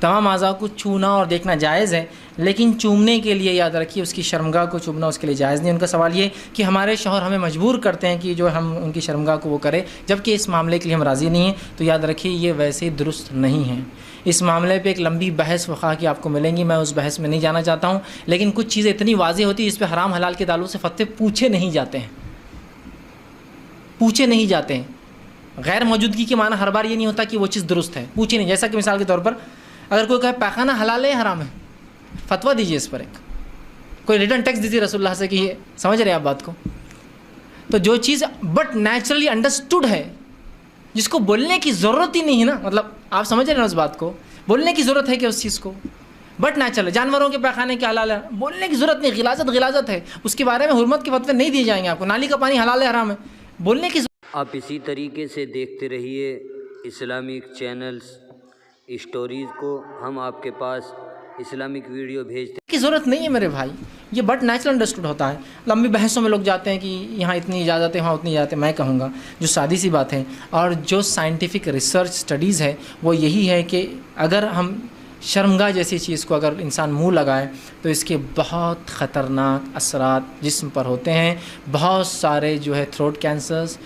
तमाम अज़ा को छूना और देखना जायज़ है, लेकिन चूमने के लिए याद रखिए उसकी शर्मगाह को चूमना उसके लिए जायज़ नहीं। उनका सवाल ये कि हमारे शौहर हमें मजबूर करते हैं कि जो हम उनकी शर्मगाह को वो करें, जबकि इस मामले के लिए हम राज़ी नहीं हैं। तो याद रखिए ये वैसे दुरुस्त नहीं है। इस मामले पे एक लंबी बहस वक़ा की आपको मिलेंगी, मैं उस बहस में नहीं जाना चाहता हूँ, लेकिन कुछ चीज़ें इतनी वाज़ेह होती है इस पर हराम हलाल के ताल्लुक़ से फ़तवे पूछे नहीं जाते हैं, पूछे नहीं जाते हैं। गैर मौजूदगी के माना हर बार ये नहीं होता कि वो चीज़ दुरुस्त है, पूछे नहीं। जैसा कि मिसाल के तौर पर अगर कोई कहे पैखाना हलाल है हराम है, फतवा दीजिए इस पर, एक कोई रिटर्न टेक्स्ट दीजिए रसूलुल्लाह से कि ये समझ रहे हैं आप बात को। तो जो चीज़ बट नेचुरली अंडरस्टूड है, जिसको बोलने की ज़रूरत ही नहीं है ना, मतलब आप समझ रहे हैं उस बात को, बोलने की ज़रूरत है कि उस चीज़ को बट नेचुरल है। जानवरों के पैखाने के हलाल है, बोलने की ज़रूरत नहीं, गिलाज़त है, उसके बारे में हुर्मत के फतवे नहीं दिए जाएंगे आपको। नाली का पानी हलाल है हराम है, बोलने की आप इसी तरीके से देखते रहिए इस्लामिक चैनल्स स्टोरीज़ को। हम आपके पास इस्लामिक वीडियो भेजते की ज़रूरत नहीं है मेरे भाई, ये बट नेचुरल अंडरस्टूड होता है। लंबी बहसों में लोग जाते हैं कि यहाँ इतनी इजाज़त है वहाँ उतनी इजाज़त है। मैं कहूँगा जो सादी सी बात है और जो साइंटिफिक रिसर्च स्टडीज़ है वो यही है कि अगर हम शर्मगाह जैसी चीज़ को अगर इंसान मुंह लगाए तो इसके बहुत ख़तरनाक असरात जिस्म पर होते हैं। बहुत सारे जो है थ्रोट कैंसर्स,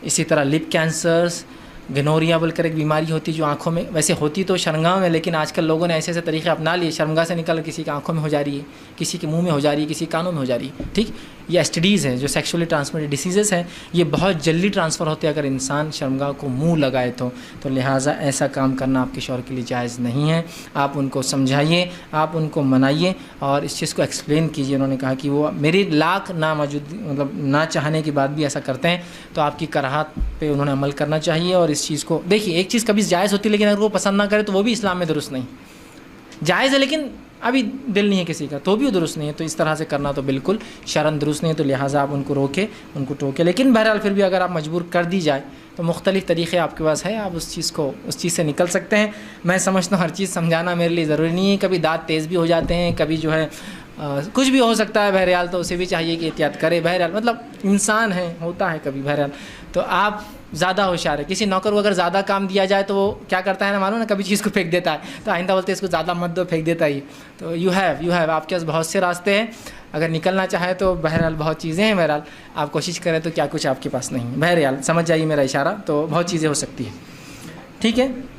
इसी तरह लिप कैंसर्स, गनोरिया बोलकर एक बीमारी होती है जो आँखों में, वैसे होती तो शर्मगाह में, लेकिन आजकल लोगों ने ऐसे ऐसे तरीके अपना लिए, शर्मगाह से निकल किसी की आँखों में हो जा रही है, किसी के मुंह में हो जा रही है, किसी कानों में हो जा रही है। ठीक, ये एसटीडीज़ हैं जो सेक्सुअली ट्रांसमिटेड डिसीज़ेज़ हैं, ये बहुत जल्दी ट्रांसफ़र होते हैं अगर इंसान शर्मगाह को मुँह लगाए तो लिहाजा ऐसा काम करना आपके शौहर के लिए जायज़ नहीं है। आप उनको समझाइए, आप उनको मनाइए और इस चीज़ को एक्सप्लेन कीजिए। उन्होंने कहा कि वो मेरी लाख ना मौजूद मतलब ना चाहने के बाद भी ऐसा करते हैं, तो आपकी कराहत पे उन्होंने अमल करना चाहिए। और इस चीज़ को देखिए, एक चीज़ कभी जायज़ होती है लेकिन अगर वो पसंद ना करे तो वो भी इस्लाम में दुरुस्त नहीं। जायज़ है लेकिन अभी दिल नहीं है किसी का, तो भी वो दुरुस्त नहीं है। तो इस तरह से करना तो बिल्कुल शरन दुरुस्त नहीं है। तो लिहाजा आप उनको रोके, उनको टोके। लेकिन बहरहाल फिर भी अगर आप मजबूर कर दी जाए तो मुख्तलिफ़ तरीक़े आपके पास है, आप उस चीज़ से निकल सकते हैं। मैं समझता हूँ हर चीज़ समझाना मेरे लिए ज़रूरी नहीं है। कभी दाँत तेज़ भी हो जाते हैं, कभी जो है कुछ भी हो सकता है बहरहाल, तो उसे भी चाहिए कि एहतियात करे। बहरहाल मतलब इंसान है, होता है कभी बहरहाल। तो आप ज़्यादा होशियार है। किसी नौकर को अगर ज़्यादा काम दिया जाए तो वो क्या करता है ना, मालूम ना, कभी चीज़ को फेंक देता है। तो आइंदा बोलते हैं इसको ज़्यादा मत दो, फेंक देता ही। तो यू हैव आपके पास बहुत से रास्ते हैं। अगर निकलना चाहे तो बहरहाल बहुत चीज़ें हैं। बहरहाल आप कोशिश करें तो क्या कुछ आपके पास नहीं है। बहरहाल समझ जाइए मेरा इशारा, तो बहुत चीज़ें हो सकती है। ठीक है।